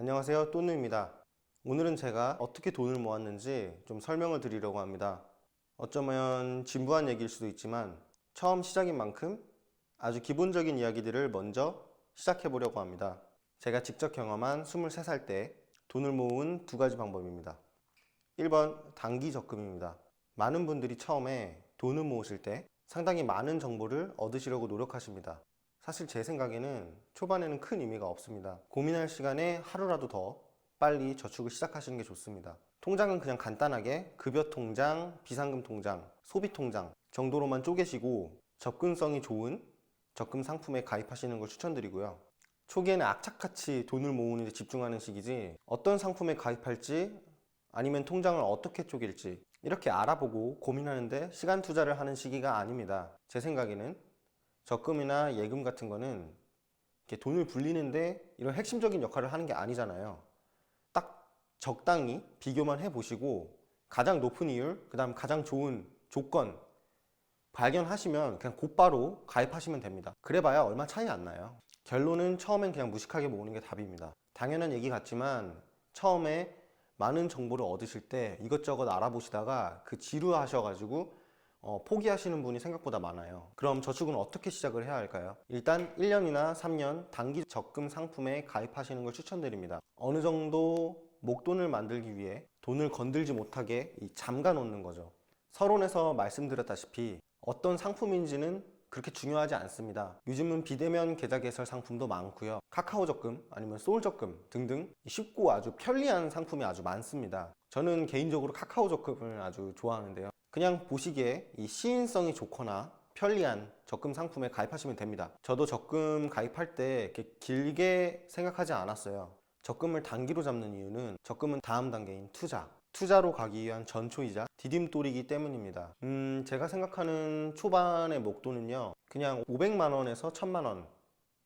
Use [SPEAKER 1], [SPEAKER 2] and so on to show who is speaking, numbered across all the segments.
[SPEAKER 1] 안녕하세요, 또누입니다. 오늘은 제가 어떻게 돈을 모았는지 좀 설명을 드리려고 합니다. 어쩌면 진부한 얘기일 수도 있지만 처음 시작인 만큼 아주 기본적인 이야기들을 먼저 시작해 보려고 합니다. 제가 직접 경험한 23살 때 돈을 모은 두 가지 방법입니다. 1번 단기 적금입니다. 많은 분들이 처음에 돈을 모으실 때 상당히 많은 정보를 얻으시려고 노력하십니다. 사실 제 생각에는 초반에는 큰 의미가 없습니다. 고민할 시간에 하루라도 더 빨리 저축을 시작하시는 게 좋습니다. 통장은 그냥 간단하게 급여 통장, 비상금 통장, 소비 통장 정도로만 쪼개시고 접근성이 좋은 적금 상품에 가입하시는 걸 추천드리고요. 초기에는 악착같이 돈을 모으는 데 집중하는 시기지 어떤 상품에 가입할지 아니면 통장을 어떻게 쪼갤지 이렇게 알아보고 고민하는데 시간 투자를 하는 시기가 아닙니다. 제 생각에는 적금이나 예금 같은 거는 이렇게 돈을 불리는데 이런 핵심적인 역할을 하는 게 아니잖아요. 딱 적당히 비교만 해보시고 가장 높은 이율, 그 다음 가장 좋은 조건 발견하시면 그냥 곧바로 가입하시면 됩니다. 그래봐야 얼마 차이 안 나요. 결론은 처음엔 그냥 무식하게 모으는 게 답입니다. 당연한 얘기 같지만 처음에 많은 정보를 얻으실 때 이것저것 알아보시다가 그 지루하셔가지고 포기하시는 분이 생각보다 많아요. 그럼 저축은 어떻게 시작을 해야 할까요? 일단 1년이나 3년 단기 적금 상품에 가입하시는 걸 추천드립니다. 어느 정도 목돈을 만들기 위해 돈을 건들지 못하게 잠가 놓는 거죠. 서론에서 말씀드렸다시피 어떤 상품인지는 그렇게 중요하지 않습니다. 요즘은 비대면 계좌 개설 상품도 많고요. 카카오 적금 아니면 소울 적금 등등 쉽고 아주 편리한 상품이 아주 많습니다. 저는 개인적으로 카카오 적금을 아주 좋아하는데요. 그냥 보시기에 이 시인성이 좋거나 편리한 적금 상품에 가입하시면 됩니다. 저도 적금 가입할 때 이렇게 길게 생각하지 않았어요. 적금을 단기로 잡는 이유는 적금은 다음 단계인 투자로 가기 위한 전초이자 디딤돌이기 때문입니다. 제가 생각하는 초반의 목돈은요, 그냥 500만 원에서 1000만 원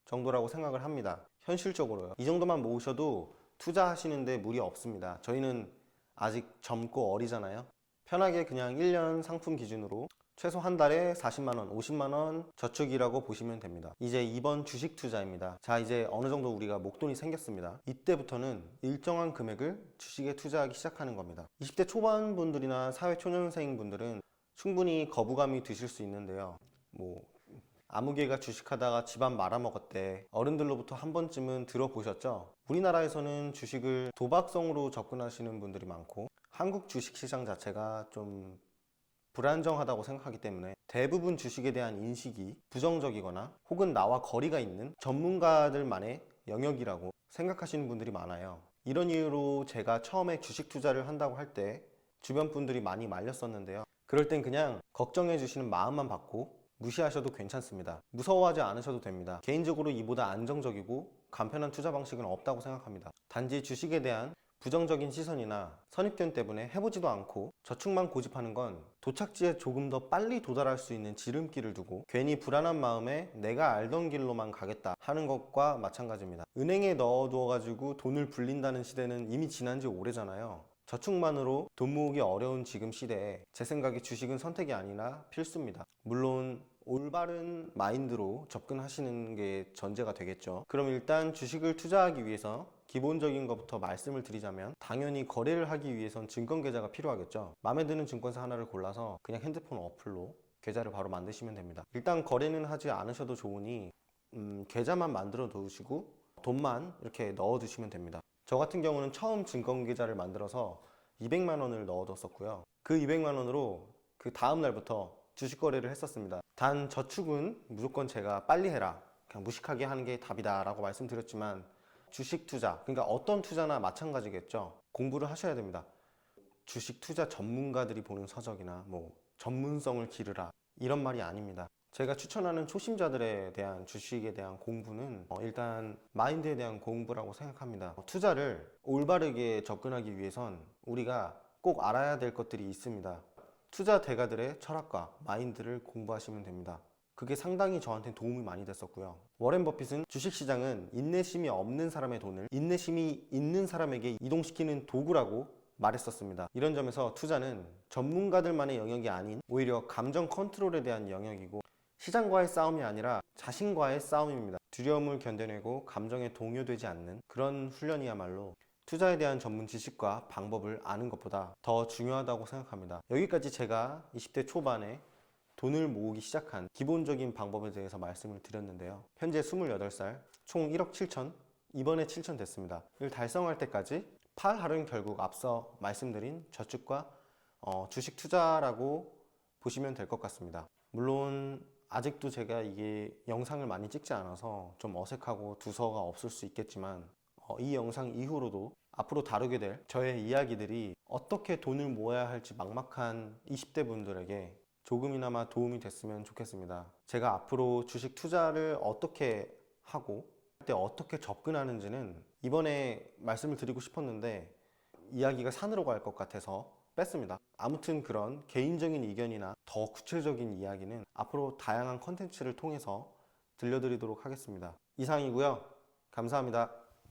[SPEAKER 1] 정도라고 생각을 합니다. 현실적으로요. 이 정도만 모으셔도 투자하시는데 무리 없습니다. 저희는 아직 젊고 어리잖아요. 편하게 그냥 1년 상품 기준으로 최소 한 달에 40만 원, 50만 원 저축이라고 보시면 됩니다. 이제 2번 주식 투자입니다. 자, 이제 어느 정도 우리가 목돈이 생겼습니다. 이때부터는 일정한 금액을 주식에 투자하기 시작하는 겁니다. 20대 초반 분들이나 사회 초년생 분들은 충분히 거부감이 드실 수 있는데요. 아무개가 주식하다가 집안 말아먹었대. 어른들로부터 한 번쯤은 들어보셨죠? 우리나라에서는 주식을 도박성으로 접근하시는 분들이 많고 한국 주식시장 자체가 좀 불안정하다고 생각하기 때문에 대부분 주식에 대한 인식이 부정적이거나 혹은 나와 거리가 있는 전문가들만의 영역이라고 생각하시는 분들이 많아요. 이런 이유로 제가 처음에 주식 투자를 한다고 할 때 주변 분들이 많이 말렸었는데요. 그럴 땐 그냥 걱정해 주시는 마음만 받고 무시하셔도 괜찮습니다. 무서워하지 않으셔도 됩니다. 개인적으로 이보다 안정적이고 간편한 투자 방식은 없다고 생각합니다. 단지 주식에 대한 부정적인 시선이나 선입견 때문에 해보지도 않고 저축만 고집하는 건 도착지에 조금 더 빨리 도달할 수 있는 지름길을 두고 괜히 불안한 마음에 내가 알던 길로만 가겠다 하는 것과 마찬가지입니다. 은행에 넣어두어가지고 돈을 불린다는 시대는 이미 지난 지 오래잖아요. 저축만으로 돈 모으기 어려운 지금 시대에 제 생각에 주식은 선택이 아니라 필수입니다. 물론 올바른 마인드로 접근하시는 게 전제가 되겠죠. 그럼 일단 주식을 투자하기 위해서 기본적인 것부터 말씀을 드리자면 당연히 거래를 하기 위해선 증권계좌가 필요하겠죠. 마음에 드는 증권사 하나를 골라서 그냥 핸드폰 어플로 계좌를 바로 만드시면 됩니다. 일단 거래는 하지 않으셔도 좋으니 계좌만 만들어 두시고 돈만 이렇게 넣어 두시면 됩니다. 저 같은 경우는 처음 증권계좌를 만들어서 200만 원을 넣어뒀었고요. 그 200만 원으로 그 다음 날부터 주식 거래를 했었습니다. 단 저축은 무조건 제가 빨리 해라, 그냥 무식하게 하는 게 답이다 라고 말씀드렸지만 주식 투자, 그러니까 어떤 투자나 마찬가지겠죠. 공부를 하셔야 됩니다. 주식 투자 전문가들이 보는 서적이나 전문성을 기르라 이런 말이 아닙니다. 제가 추천하는 초심자들에 대한 주식에 대한 공부는 일단 마인드에 대한 공부라고 생각합니다. 투자를 올바르게 접근하기 위해선 우리가 꼭 알아야 될 것들이 있습니다. 투자 대가들의 철학과 마인드를 공부하시면 됩니다. 그게 상당히 저한테 도움이 많이 됐었고요. 워렌 버핏은 주식시장은 인내심이 없는 사람의 돈을 인내심이 있는 사람에게 이동시키는 도구라고 말했었습니다. 이런 점에서 투자는 전문가들만의 영역이 아닌 오히려 감정 컨트롤에 대한 영역이고 시장과의 싸움이 아니라 자신과의 싸움입니다. 두려움을 견뎌내고 감정에 동요되지 않는 그런 훈련이야말로 투자에 대한 전문 지식과 방법을 아는 것보다 더 중요하다고 생각합니다. 여기까지 제가 20대 초반에 돈을 모으기 시작한 기본적인 방법에 대해서 말씀을 드렸는데요. 현재 28살, 총 1억 7천, 이번에 7천 됐습니다. 이를 달성할 때까지 팔할은 결국 앞서 말씀드린 저축과 주식 투자라고 보시면 될 것 같습니다. 물론 아직도 제가 이게 영상을 많이 찍지 않아서 좀 어색하고 두서가 없을 수 있겠지만 이 영상 이후로도 앞으로 다루게 될 저의 이야기들이 어떻게 돈을 모아야 할지 막막한 20대 분들에게 조금이나마 도움이 됐으면 좋겠습니다. 제가 앞으로 주식 투자를 어떻게 하고 그때 어떻게 접근하는지는 이번에 말씀을 드리고 싶었는데 이야기가 산으로 갈 것 같아서 뺐습니다. 아무튼 그런 개인적인 의견이나 더 구체적인 이야기는 앞으로 다양한 컨텐츠를 통해서 들려드리도록 하겠습니다. 이상이고요. 감사합니다.